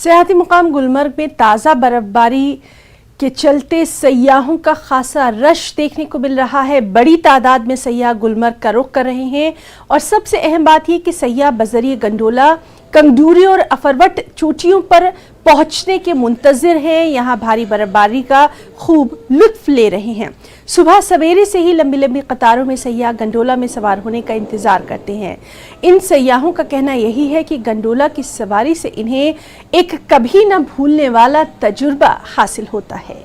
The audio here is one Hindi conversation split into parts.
सियाहती मुकाम गुलमर्ग में ताज़ा बर्फबारी के चलते सयाहों का खासा रश देखने को मिल रहा है। बड़ी तादाद में सयाह गुलमर्ग का रुख कर रहे हैं और सबसे अहम बात यह कि सयाह बजरिए गंडोला, कंगडूरी और अफरवट चोटियों पर पहुंचने के मुंतजिर हैं। यहाँ भारी बर्फबारी का खूब लुत्फ ले रहे हैं। सुबह सवेरे से ही लंबी लंबी कतारों में सयाह गंडोला में सवार होने का इंतजार करते हैं। इन सयाहों का कहना यही है कि गंडोला की सवारी से इन्हें एक कभी न भूलने वाला तजुर्बा हासिल होता है।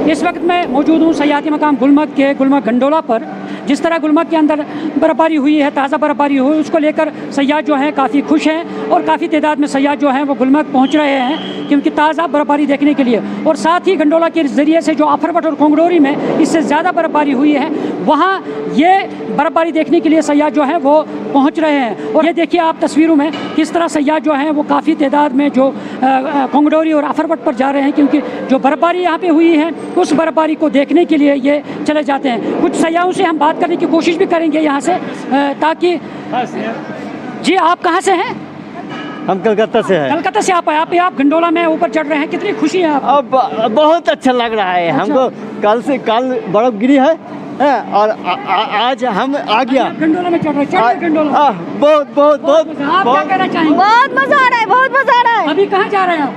इस वक्त मैं मौजूद हूँ सियाहती मकाम गुलमर्ग के गुलमर्ग गंडोला पर। जिस तरह गुलमर्ग के अंदर बर्फबारी हुई है, ताज़ा बर्फबारी हुई, उसको लेकर सयाह जो हैं काफ़ी खुश हैं और काफ़ी तादाद में सयाह जो हैं वो गुलमर्ग पहुँच रहे हैं क्योंकि ताज़ा बर्फबारी देखने के लिए। और साथ ही गंडोला के ज़रिए से जो अफरवट और कंगडोरी में इससे ज़्यादा बर्फबारी हुई है, वहाँ ये बर्फबारी देखने के लिए सयाह जो हैं वो पहुँच रहे हैं। और ये देखिए आप तस्वीरों में किस तरह सयाह जो हैं वो काफ़ी तादाद में जो कंगडोरी और अफरवट पर जा रहे हैं क्योंकि जो बर्फबारी यहाँ पे हुई है उस बर्फबारी को देखने के लिए ये चले जाते हैं। कुछ सयाहों से हम बात करने की कोशिश भी करेंगे यहाँ से ताकि। जी आप कहाँ से हैं? हम कलकत्ता से हैं। कलकत्ता से आप गंडोला में ऊपर चढ़ रहे हैं, कितनी खुशी है आपको? अब बहुत अच्छा लग रहा है। अच्छा। हमको कल बर्फ गिरी है और आज हम आ गया गंडोला में चढ़ रहे हैं। गंडोला बहुत बहुत बहुत आप क्या कहना चाहेंगे? बहुत मजा आ रहा है, बहुत मजा आ रहा है। अभी कहाँ जा रहे हैं आप?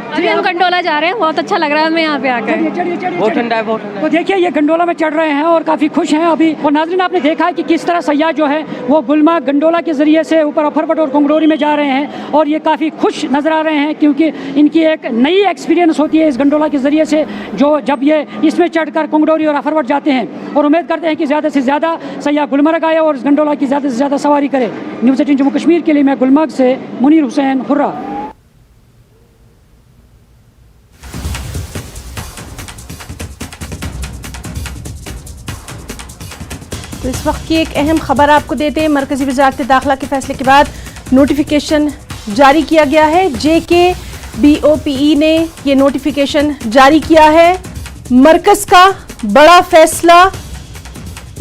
अभी हम गंडोला जा रहे हैं, बहुत अच्छा लग रहा है हमें यहाँ पे आकर। बहुत ठंडा है, बहुत ठंडा है। तो देखिए ये गंडोला में चढ़ रहे हैं और काफ़ी खुश हैं अभी। और नाज़रीन आपने देखा है कि किस तरह सयाह जो है वो गुलमर्ग गंडोला के ज़रिए से ऊपर अफरवट और कंगडोरी में जा रहे हैं और ये काफ़ी खुश नज़र आ रहे हैं क्योंकि इनकी एक नई एक्सपीरियंस होती है इस गंडोला के ज़रिए से, जो जब ये इसमें चढ़कर कंगडोरी और अफरवट जाते हैं। और उम्मीद करते हैं कि ज़्यादा से ज़्यादा सयाह गुलमर्ग आए और इस गंडोला की ज़्यादा से ज़्यादा सवारी करे। न्यूज़ 18 जम्मू कश्मीर के लिए मैं गुलमर्ग से मुनीर हुसैन हुर्रा। तो इस वक्त की एक अहम खबर आपको देते हैं। मरकजी वज़ारत दाखिला के फैसले के बाद नोटिफिकेशन जारी किया गया है। JKBOPE ने ये नोटिफिकेशन जारी किया है। मरकज का बड़ा फैसला,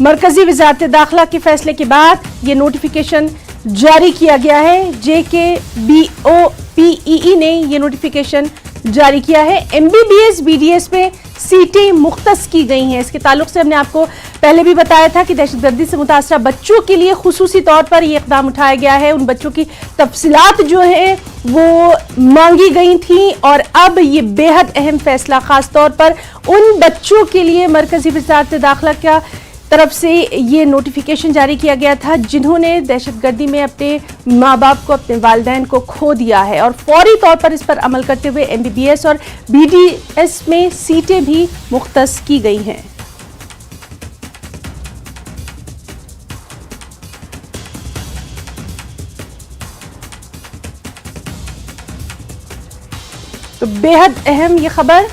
मरकजी वज़ारत दाखिला के फैसले के बाद ये नोटिफिकेशन जारी किया गया है। JKBOPE ने ये नोटिफिकेशन जारी किया है। MBBS BDS में सीटें मुख्तस की गई हैं। इसके ताल्लुक से हमने आपको पहले भी बताया था कि दहशतगर्दी से मुतासरा बच्चों के लिए खुसूसी तौर पर यह इक़दाम उठाया गया है। उन बच्चों की तफसीलात जो है वो मांगी गई थी और अब ये बेहद अहम फैसला खास तौर पर उन बच्चों के लिए मरकजी वज़ारत दाखिला का तरफ से ये नोटिफिकेशन जारी किया गया था जिन्होंने दहशतगर्दी में अपने माँ बाप को, अपने वालिदैन को खो दिया है और फौरी तौर पर इस पर अमल करते हुए MBBS और BDS में सीटें भी मुख्तस की गई हैं। तो बेहद अहम ये खबर।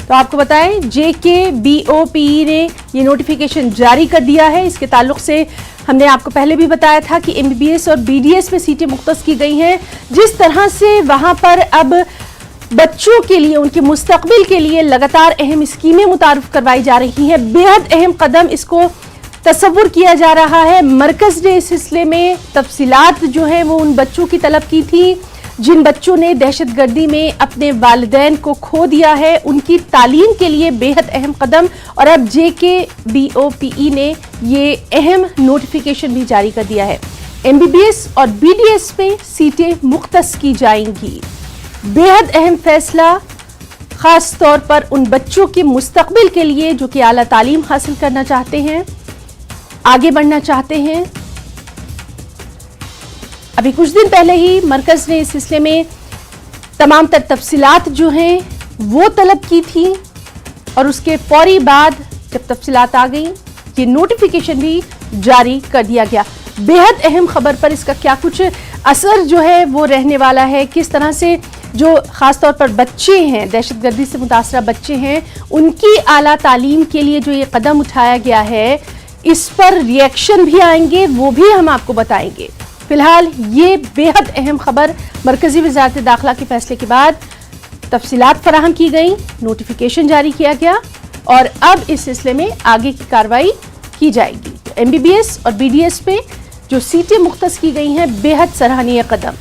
तो आपको बताएं JKBOPE ने ये नोटिफिकेशन जारी कर दिया है। इसके ताल्लुक से हमने आपको पहले भी बताया था कि MBBS और BDS में सीटें मुख्तस की गई हैं। जिस तरह से वहां पर अब बच्चों के लिए, उनके मुस्तकबिल के लिए लगातार अहम स्कीमें मुतारिफ करवाई जा रही हैं, बेहद अहम कदम इसको तस्वुर किया जा रहा है। मरकज ने इस सिलसिले में तफसीलात जो हैं वो उन बच्चों की तलब की थी जिन बच्चों ने दहशतगर्दी में अपने वालिदैन को खो दिया है, उनकी तालीम के लिए बेहद अहम कदम। और अब JKBOPE ने ये अहम नोटिफिकेशन भी जारी कर दिया है। MBBS और BDS में सीटें मुख्तस की जाएंगी। बेहद अहम फैसला खास तौर पर उन बच्चों के मुस्तकबिल के लिए जो कि आला तालीम हासिल करना चाहते हैं, आगे बढ़ना चाहते हैं। अभी कुछ दिन पहले ही मरकज ने इस सिलसिले में तमाम तर तफसीलात जो हैं वो तलब की थी और उसके फौरी बाद जब तफसीलात आ गई ये नोटिफिकेशन भी जारी कर दिया गया। बेहद अहम खबर पर इसका क्या कुछ असर जो है वो रहने वाला है, किस तरह से जो ख़ास तौर पर बच्चे हैं, दहशतगर्दी से मुतासरा बच्चे हैं, उनकी आला तालीम के लिए जो ये कदम उठाया गया है इस पर रिएक्शन भी आएंगे, वो भी हम आपको बताएंगे। फिलहाल ये बेहद अहम खबर मरकजी वज़ारत दाखिला के फैसले के बाद तफसीलात फराहम की गई, नोटिफिकेशन जारी किया गया और अब इस सिलसिले में आगे की कार्रवाई की जाएगी। तो MBBS और BDS पे जो सीटें मुख्तस की गई हैं, बेहद सराहनीय कदम।